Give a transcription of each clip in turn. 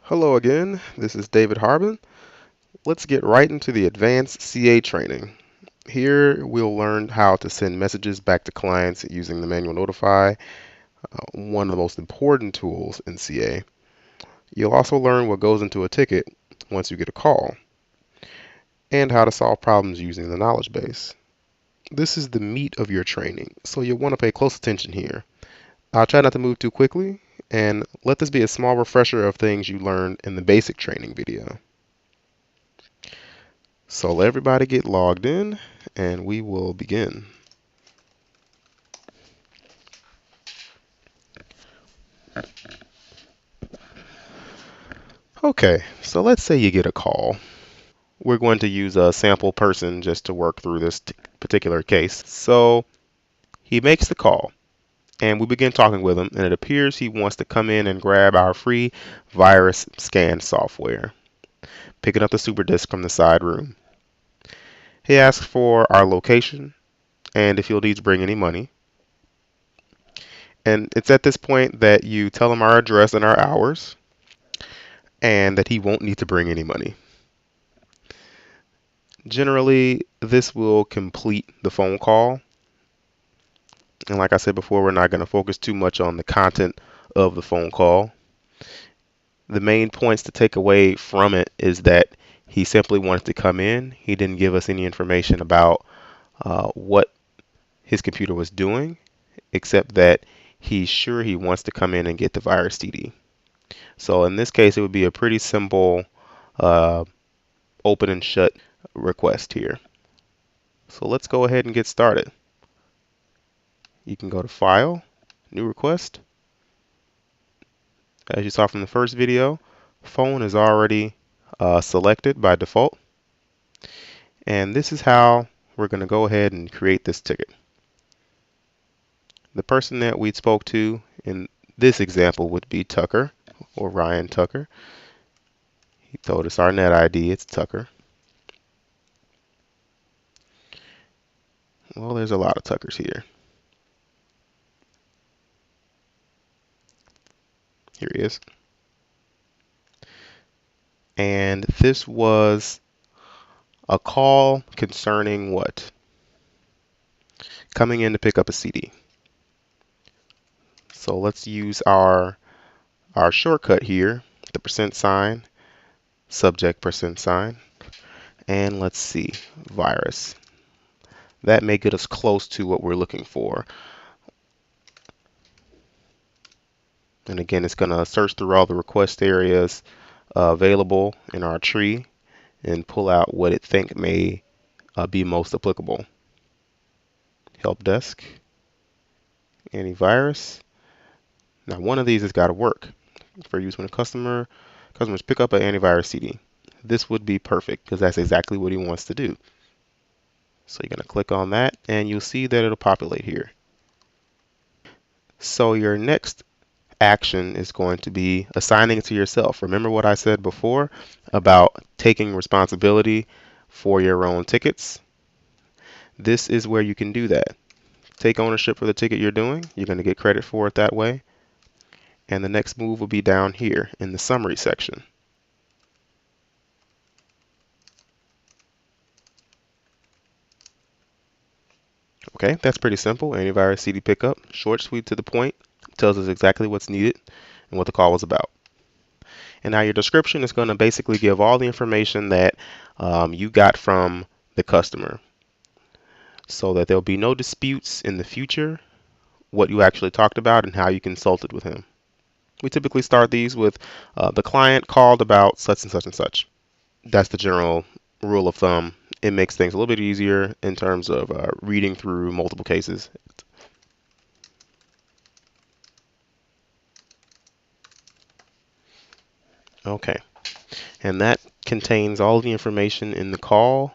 Hello again, this is David Harbin. Let's get right into the advanced CA training. Here we'll learn how to send messages back to clients using the manual notify, one of the most important tools in CA. You'll also learn what goes into a ticket once you get a call, and how to solve problems using the knowledge base. This is the meat of your training, so you'll want to pay close attention here. I'll try not to move too quickly, and let this be a small refresher of things you learned in the basic training video. So let everybody get logged in and we will begin. Okay, so let's say you get a call. We're going to use a sample person just to work through this particular case. So he makes the call and we begin talking with him, and it appears he wants to come in and grab our free virus scan software, picking up the super disk from the side room. He asks for our location and if he'll need to bring any money. And it's at this point that you tell him our address and our hours, and that he won't need to bring any money. Generally, this will complete the phone call. And like I said before, we're not going to focus too much on the content of the phone call. The main points to take away from it is that he simply wanted to come in. He didn't give us any information about what his computer was doing, except that he's sure he wants to come in and get the virus CD. So in this case, it would be a pretty simple open and shut request here. So let's go ahead and get started. You can go to File, New Request. As you saw from the first video, phone is already selected by default. And this is how we're going to go ahead and create this ticket. The person that we spoke to in this example would be Tucker, or Ryan Tucker. He told us our net ID, it's Tucker. Well, there's a lot of Tuckers here. Here he is. And this was a call concerning what? Coming in to pick up a CD. So let's use our shortcut here, the %, subject %, and let's see, virus. That may get us close to what we're looking for. And again, it's going to search through all the request areas available in our tree and pull out what it think may be most applicable. Help desk, antivirus. Now one of these has got to work for use when customers pick up an antivirus CD. This would be perfect because that's exactly what he wants to do. So you're going to click on that and you'll see that it'll populate here. So your next action is going to be assigning it to yourself. Remember what I said before about taking responsibility for your own tickets? This is where you can do that. Take ownership for the ticket you're doing. You're going to get credit for it that way. And the next move will be down here in the summary section. Okay, that's pretty simple. Antivirus CD pickup, short, sweet, to the point, tells us exactly what's needed and what the call was about. And now your description is going to basically give all the information that you got from the customer, so that there'll be no disputes in the future what you actually talked about and how you consulted with him. We typically start these with the client called about such and such and such. That's the general rule of thumb. It makes things a little bit easier in terms of reading through multiple cases. Okay, and that contains all the information in the call.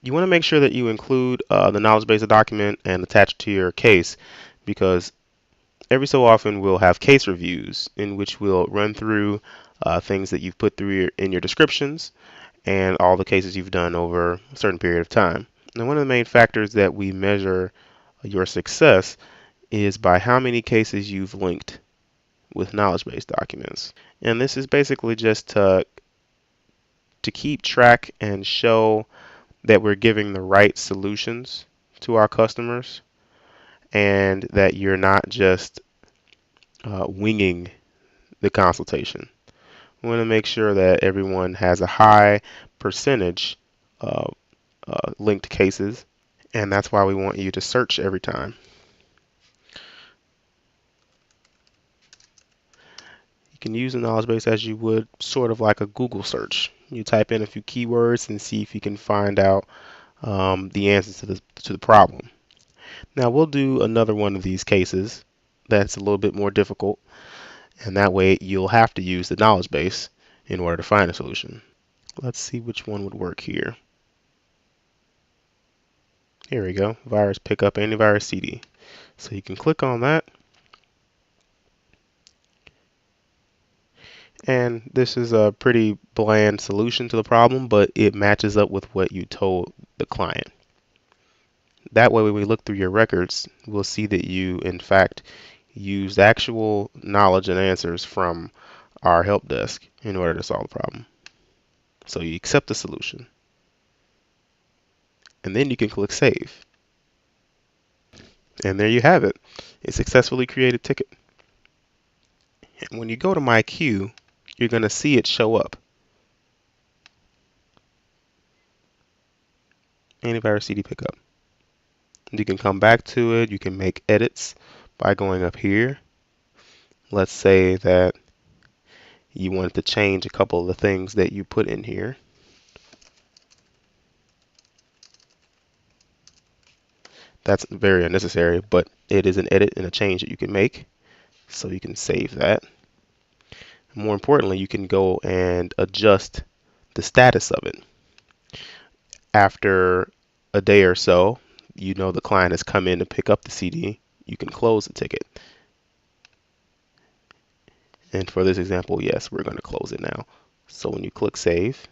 You want to make sure that you include the knowledge base document and attach it to your case, because every so often we'll have case reviews in which we'll run through things that you've put through in your descriptions and all the cases you've done over a certain period of time. Now, one of the main factors that we measure your success is by how many cases you've linked with knowledge base documents. And this is basically just to keep track and show that we're giving the right solutions to our customers and that you're not just winging the consultation. We want to make sure that everyone has a high percentage of linked cases, and that's why we want you to search every time. You can use the knowledge base as you would sort of like a Google search. You type in a few keywords and see if you can find out the answers to the problem. Now we'll do another one of these cases that's a little bit more difficult, and that way you'll have to use the knowledge base in order to find a solution. Let's see which one would work here. Here we go, virus pickup antivirus CD. So you can click on that, and this is a pretty bland solution to the problem, but it matches up with what you told the client. That way when we look through your records, we'll see that you in fact used actual knowledge and answers from our help desk in order to solve the problem. So you accept the solution, and then you can click save. And there you have it, a successfully created ticket. And when you go to my queue, you're going to see it show up. Antivirus CD pickup. You can come back to it. You can make edits by going up here. Let's say that you wanted to change a couple of the things that you put in here. That's very unnecessary, but it is an edit and a change that you can make. So you can save that. More importantly, you can go and adjust the status of it. After a day or so, you know the client has come in to pick up the CD, you can close the ticket. And for this example, yes, we're going to close it now. So when you click save,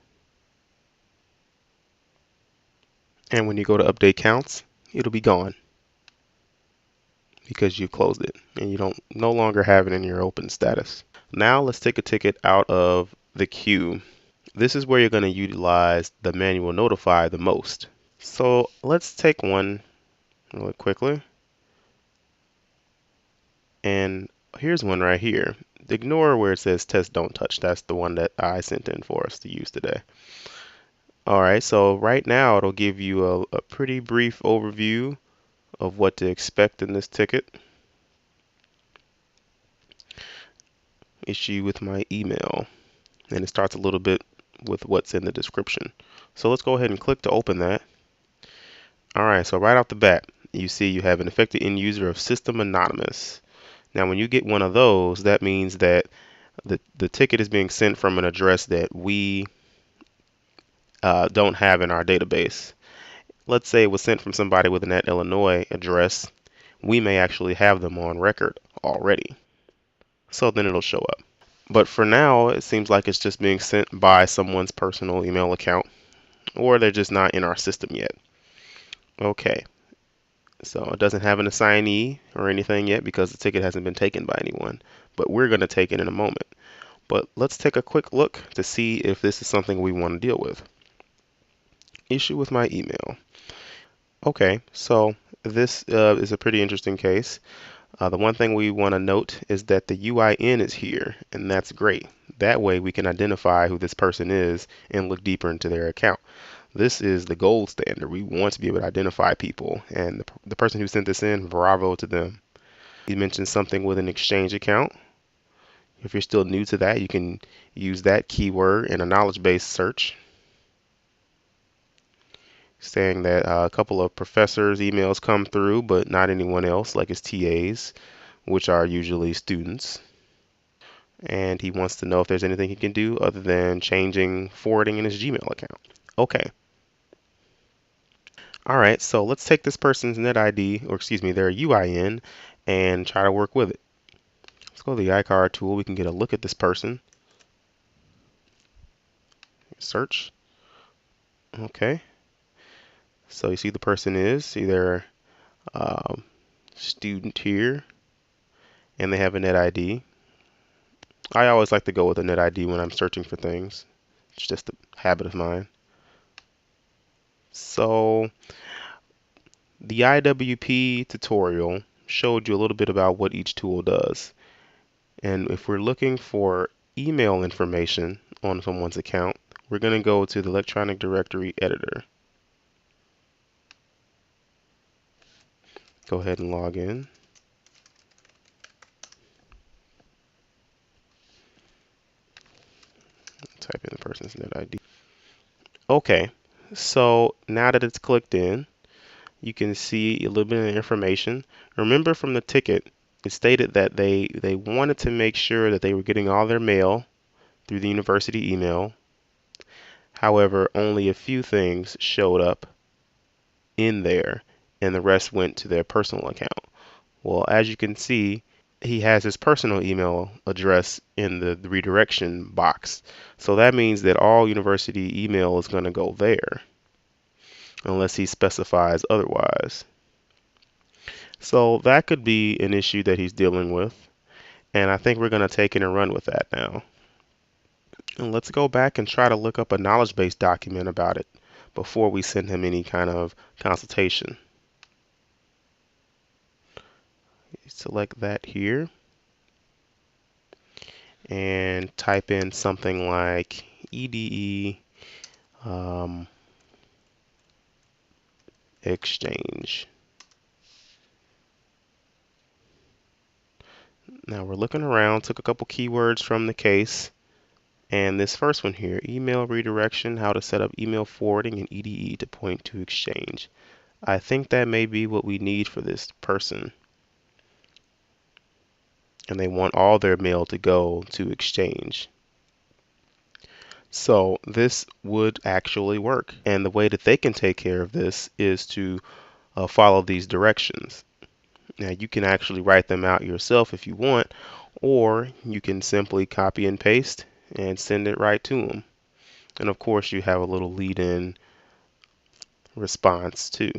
and when you go to update counts, it'll be gone because you closed it and you don't no longer have it in your open status. Now let's take a ticket out of the queue. This is where you're going to utilize the manual notify the most. So let's take one really quickly. And here's one right here. Ignore where it says test don't touch. That's the one that I sent in for us to use today. All right, so right now it'll give you a pretty brief overview of what to expect in this ticket. Issue with my email. And it starts a little bit with what's in the description. So let's go ahead and click to open that. All right, so right off the bat, you see you have an affected end user of system anonymous. Now, when you get one of those, that means that the ticket is being sent from an address that we don't have in our database. Let's say it was sent from somebody with an Illinois address. We may actually have them on record already. So then it'll show up. But for now, it seems like it's just being sent by someone's personal email account, or they're just not in our system yet. Okay. So it doesn't have an assignee or anything yet because the ticket hasn't been taken by anyone, but we're going to take it in a moment. But let's take a quick look to see if this is something we want to deal with. Issue with my email. Okay, so this is a pretty interesting case. The one thing we want to note is that the UIN is here, and that's great. That way we can identify who this person is and look deeper into their account. This is the gold standard. We want to be able to identify people, and the person who sent this in, bravo to them. He mentioned something with an exchange account. If you're still new to that, you can use that keyword in a knowledge-based search, saying that a couple of professors' emails come through, but not anyone else, like his TAs, which are usually students. And he wants to know if there's anything he can do other than changing forwarding in his Gmail account. Okay. All right, so let's take this person's net ID, or excuse me, their UIN, and try to work with it. Let's go to the iCard tool. We can get a look at this person. Search. Okay. So you see the person is either student here, and they have a net ID. I always like to go with a net ID when I'm searching for things. It's just a habit of mine. So the IWP tutorial showed you a little bit about what each tool does. And if we're looking for email information on someone's account, we're going to go to the electronic directory editor. Go ahead and log in. Type in the person's net ID. Okay, so now that it's clicked in, you can see a little bit of information. Remember from the ticket, it stated that they wanted to make sure that they were getting all their mail through the university email. However, only a few things showed up in there, and the rest went to their personal account. Well, as you can see, he has his personal email address in the redirection box. So that means that all university email is going to go there unless he specifies otherwise. So that could be an issue that he's dealing with, and I think we're going to take it and run with that now. And let's go back and try to look up a knowledge base document about it before we send him any kind of consultation. Select that here and type in something like EDE exchange. Now we're looking around, took a couple keywords from the case, and this first one here, email redirection, how to set up email forwarding in EDE to point to exchange. I think that may be what we need for this person. And they want all their mail to go to exchange. So this would actually work. And the way that they can take care of this is to follow these directions. Now you can actually write them out yourself if you want, or you can simply copy and paste and send it right to them. And of course you have a little lead-in response too.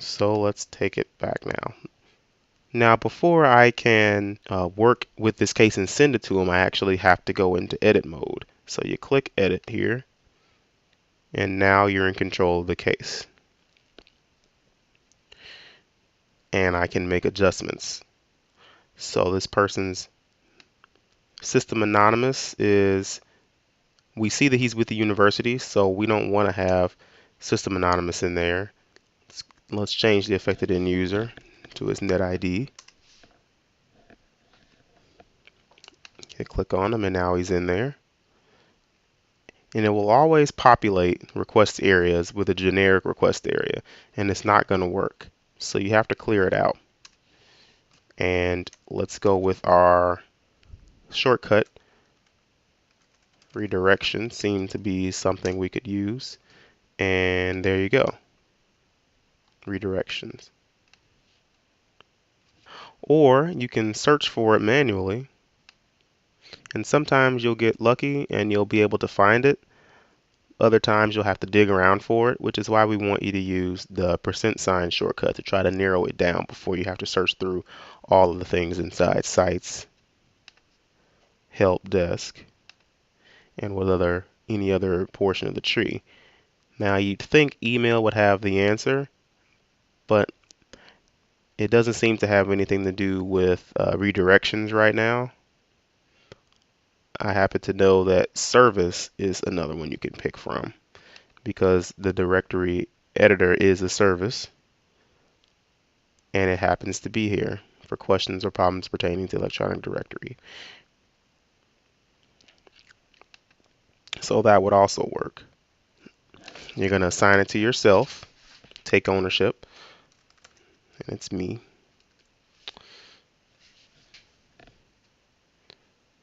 So let's take it back now. Now before I can work with this case and send it to them, I actually have to go into edit mode. So you click edit here, and now you're in control of the case. And I can make adjustments. So this person's system anonymous is, we see that he's with the university, so we don't want to have system anonymous in there. Let's change the affected end user to his net ID. Okay, click on him and now he's in there. And it will always populate request areas with a generic request area, and it's not going to work. So you have to clear it out. And let's go with our shortcut. Redirection seemed to be something we could use. And there you go. Redirections. Or you can search for it manually. And sometimes you'll get lucky and you'll be able to find it. Other times you'll have to dig around for it, which is why we want you to use the % shortcut to try to narrow it down before you have to search through all of the things inside sites, help desk, and with any other portion of the tree. Now you'd think email would have the answer, but it doesn't seem to have anything to do with redirections right now. I happen to know that service is another one you can pick from because the directory editor is a service and it happens to be here for questions or problems pertaining to electronic directory. So that would also work. You're going to assign it to yourself, take ownership, and it's me.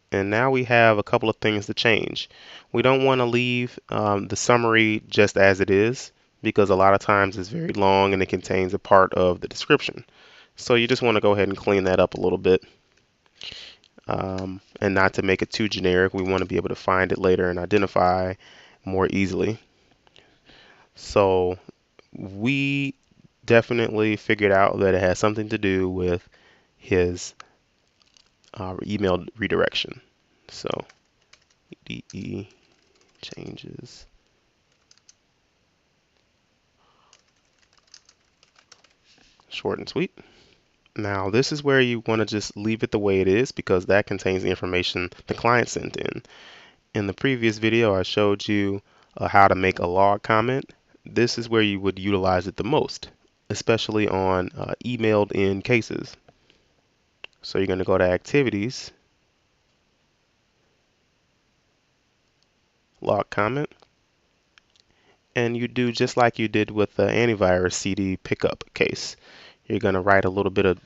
And now we have a couple of things to change. We don't want to leave the summary just as it is because a lot of times it's very long and it contains a part of the description. So you just want to go ahead and clean that up a little bit. And not to make it too generic. We want to be able to find it later and identify more easily. So we definitely figured out that it has something to do with his email redirection. So DE changes. Short and sweet. Now this is where you want to just leave it the way it is because that contains the information the client sent in. In the previous video, I showed you how to make a log comment. This is where you would utilize it the most, especially on emailed in cases. So you're going to go to Activities, Log Comment, and you do just like you did with the antivirus CD pickup case. You're going to write a little bit of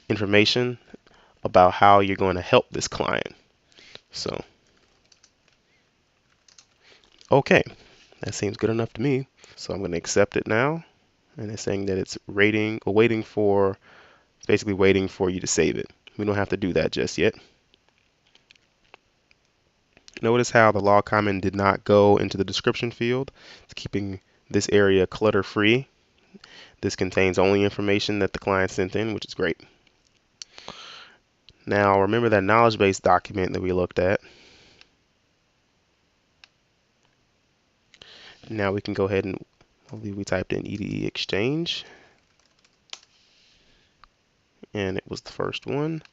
information about how you're going to help this client. So, okay, that seems good enough to me. So I'm going to accept it now, and it's saying that it's waiting for, it's basically waiting for you to save it. We don't have to do that just yet. Notice how the log comment did not go into the description field. It's keeping this area clutter free. This contains only information that the client sent in, which is great. Now remember that knowledge base document that we looked at. Now we can go ahead and, I believe we typed in EDE exchange, and it was the first one.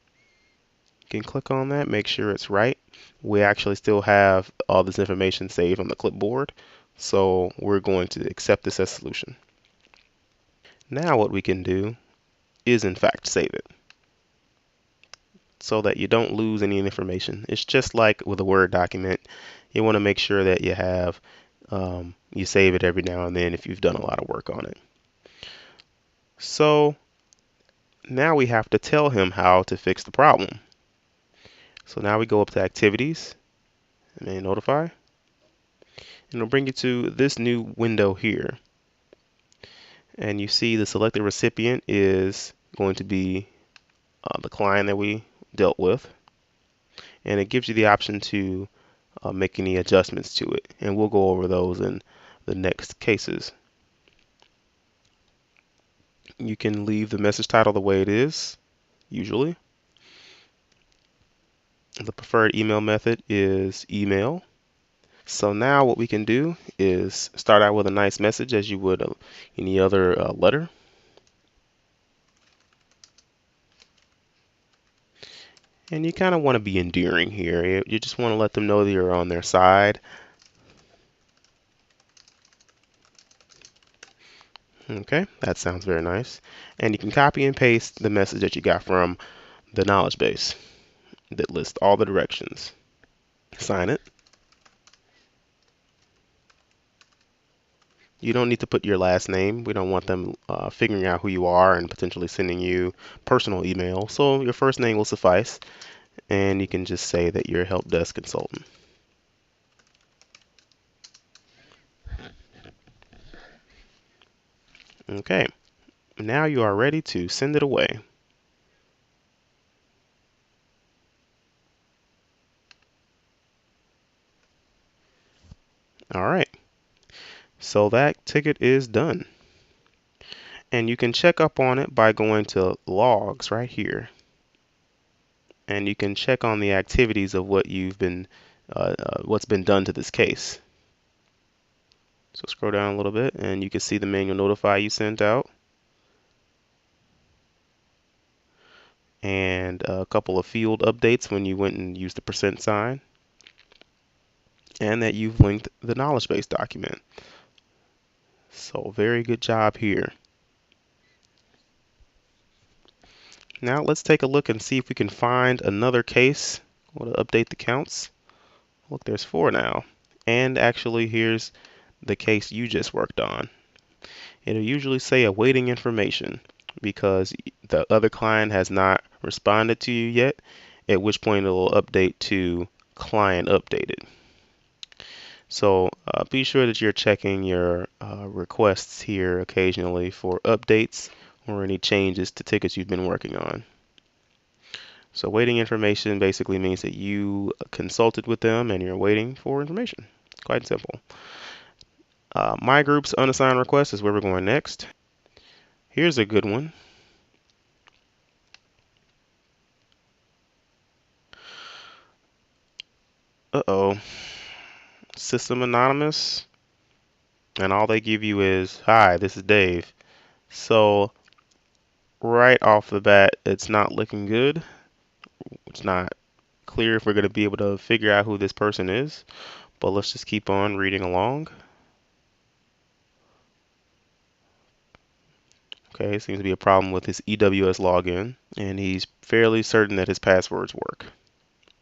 You can click on that, make sure it's right. We actually still have all this information saved on the clipboard, so we're going to accept this as solution. Now what we can do is in fact save it so that you don't lose any information. It's just like with a Word document. You want to make sure that you have you save it every now and then if you've done a lot of work on it. So now we have to tell him how to fix the problem. So now we go up to Activities and then Notify, and it'll bring you to this new window here. And you see the selected recipient is going to be the client that we dealt with, and it gives you the option to make any adjustments to it, and we'll go over those in the next cases. You can leave the message title the way it is, usually. The preferred email method is email. So now what we can do is start out with a nice message as you would any other letter. And you kind of want to be endearing here. You just want to let them know that you're on their side. Okay, that sounds very nice. And you can copy and paste the message that you got from the knowledge base that lists all the directions. Sign it. You don't need to put your last name. We don't want them figuring out who you are and potentially sending you personal email. So your first name will suffice, and you can just say that you're a help desk consultant. Okay, now you are ready to send it away. All right, so that ticket is done. And you can check up on it by going to logs right here. And you can check on the activities of what you've been, what's been done to this case. So scroll down a little bit and you can see the manual notify you sent out. And a couple of field updates when you went and used the percent sign. And that you've linked the knowledge base document. So very good job here. Now let's take a look and see if we can find another case. We'll update the counts. Look, there's 4 now. And actually here's the case you just worked on. It'll usually say awaiting information because the other client has not responded to you yet, at which point it'll update to client updated. So be sure that you're checking your requests here occasionally for updates or any changes to tickets you've been working on. So waiting information basically means that you consulted with them and you're waiting for information. Quite simple. My group's unassigned request is where we're going next. Here's a good one. Uh-oh. System anonymous. And all they give you is, hi, this is Dave. So right off the bat, it's not looking good. It's not clear if we're going to be able to figure out who this person is. But let's just keep on reading along. Okay, seems to be a problem with his EWS login, and he's fairly certain that his passwords work.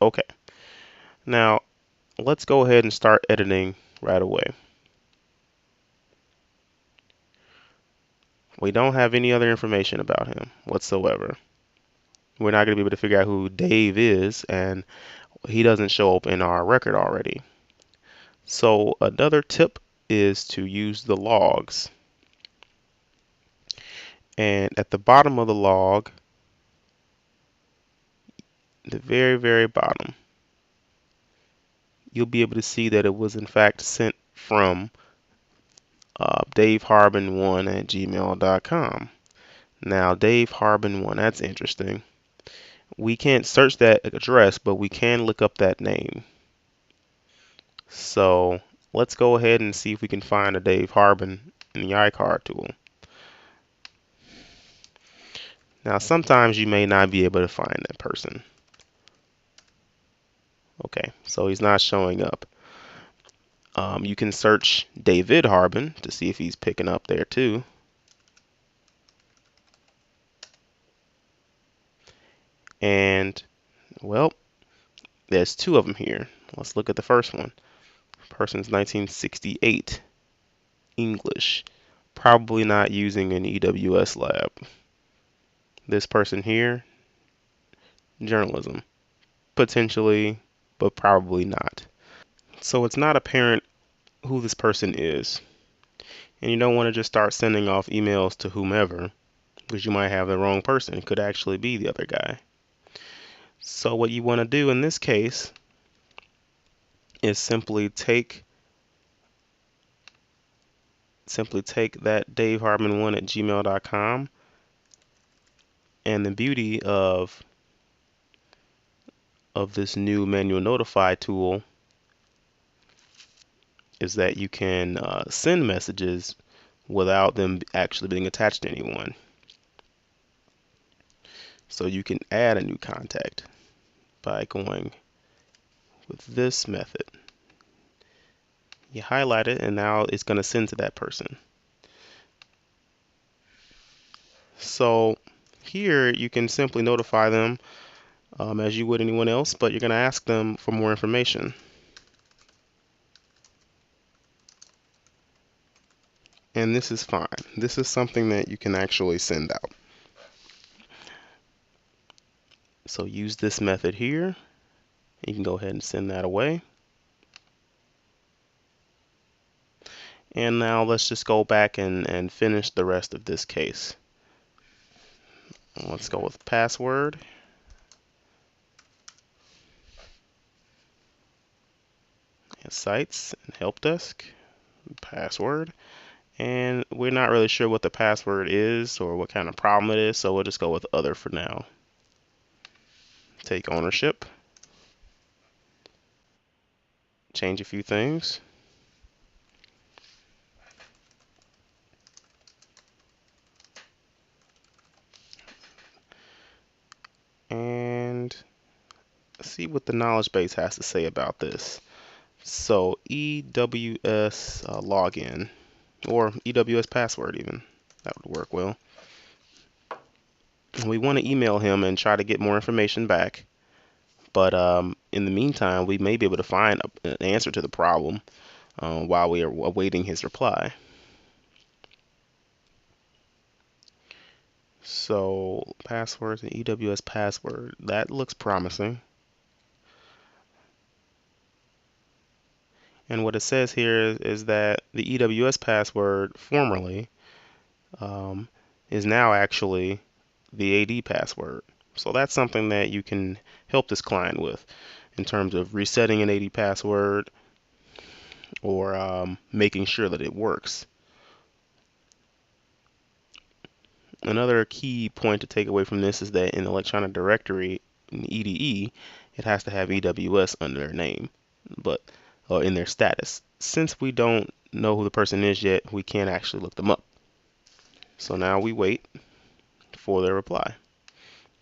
Okay, now let's go ahead and start editing right away. We don't have any other information about him whatsoever. We're not going to be able to figure out who Dave is, and he doesn't show up in our record already. So another tip is to use the logs. And at the bottom of the log, the very, very bottom, you'll be able to see that it was in fact sent from daveharbin1@gmail.com. Now, daveharbin1, that's interesting. We can't search that address, but we can look up that name. So let's go ahead and see if we can find a Dave Harbin in the iCard tool. Now, sometimes you may not be able to find that person. Okay, so he's not showing up. You can search David Harbin to see if he's picking up there too. And, well, there's two of them here. Let's look at the first one. Person's 1968, English. Probably not using an EWS lab. This person here, journalism. Potentially, but probably not. So it's not apparent who this person is. And you don't want to just start sending off emails to whomever, because you might have the wrong person. It could actually be the other guy. So what you want to do in this case is simply take that daveharbin1@gmail.com, and the beauty of this new manual notify tool is that you can send messages without them actually being attached to anyone. So you can add a new contact by going with this method. You highlight it, and now it's going to send to that person. So here you can simply notify them as you would anyone else, but you're going to ask them for more information. And this is fine. This is something that you can actually send out. So use this method here. You can go ahead and send that away. And now let's just go back and finish the rest of this case. Let's go with password. And sites and help desk. Password. And we're not really sure what the password is or what kind of problem it is, so we'll just go with other for now. Take ownership. Change a few things. And see what the knowledge base has to say about this. So EWS login, or EWS password even, that would work well. We want to email him and try to get more information back, but in the meantime we may be able to find an answer to the problem while we are awaiting his reply. So passwords and EWS password, that looks promising. And what it says here is that the EWS password formerly is now actually the AD password. So that's something that you can help this client with in terms of resetting an AD password or making sure that it works. Another key point to take away from this is that in electronic directory, in EDE, it has to have EWS under their name. but in their status. Since we don't know who the person is yet, we can't actually look them up. So now we wait for their reply.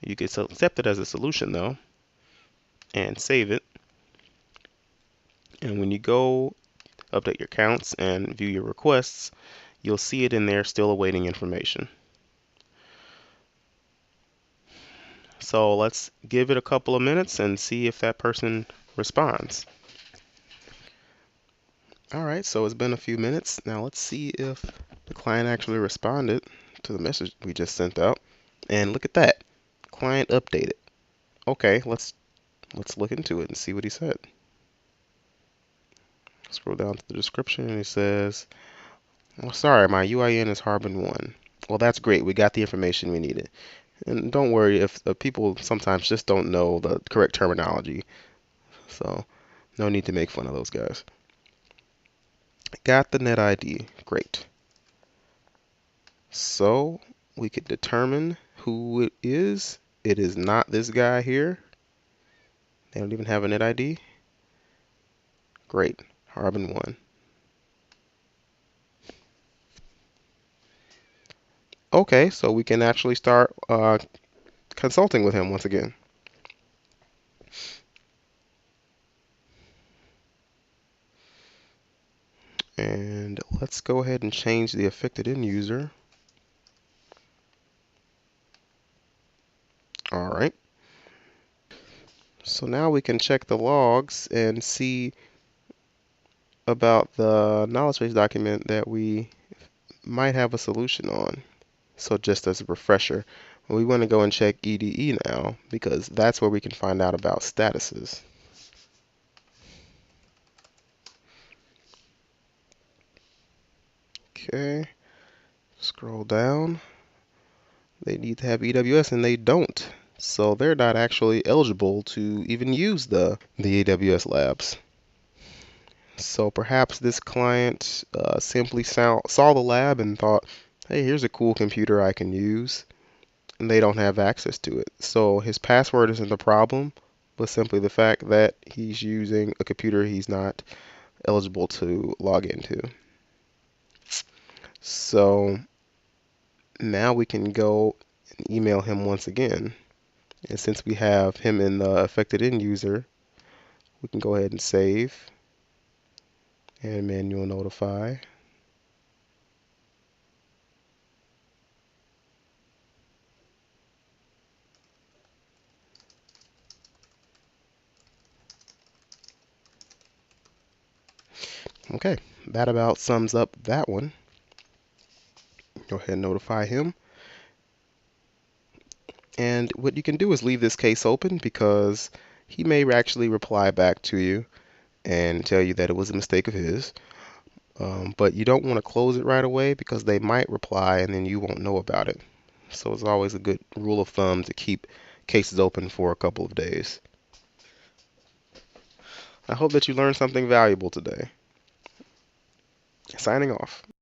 You can accept it as a solution though and save it. And when you go update your counts and view your requests, you'll see it in there still awaiting information. So let's give it a couple of minutes and see if that person responds. Alright, so it's been a few minutes. Now let's see if the client actually responded to the message we just sent out. And look at that. Client updated. Okay, let's look into it and see what he said. Scroll down to the description and he says, "Oh, sorry, my UIN is Harbin1." Well, that's great. We got the information we needed. And don't worry if people sometimes just don't know the correct terminology. So no need to make fun of those guys. Got the net ID. Great. So we could determine who it is. It is not this guy here. They don't even have a net ID. Great. Harbin1. Okay, so we can actually start consulting with him once again. And let's go ahead and change the affected end user. All right. So now we can check the logs and see about the knowledge base document that we might have a solution on. So just as a refresher, we want to go and check EDE now because that's where we can find out about statuses. Okay, scroll down. They need to have EWS and they don't. So they're not actually eligible to even use the AWS labs. So perhaps this client simply saw the lab and thought, hey, here's a cool computer I can use. And they don't have access to it. So his password isn't the problem, but simply the fact that he's using a computer he's not eligible to log into. So now we can go and email him once again. And since we have him in the affected end user, we can go ahead and save and manual notify. Okay, that about sums up that one. Go ahead and notify him. And what you can do is leave this case open because he may actually reply back to you and tell you that it was a mistake of his. But you don't want to close it right away because they might reply and then you won't know about it. So it's always a good rule of thumb to keep cases open for a couple of days. I hope that you learned something valuable today. Signing off.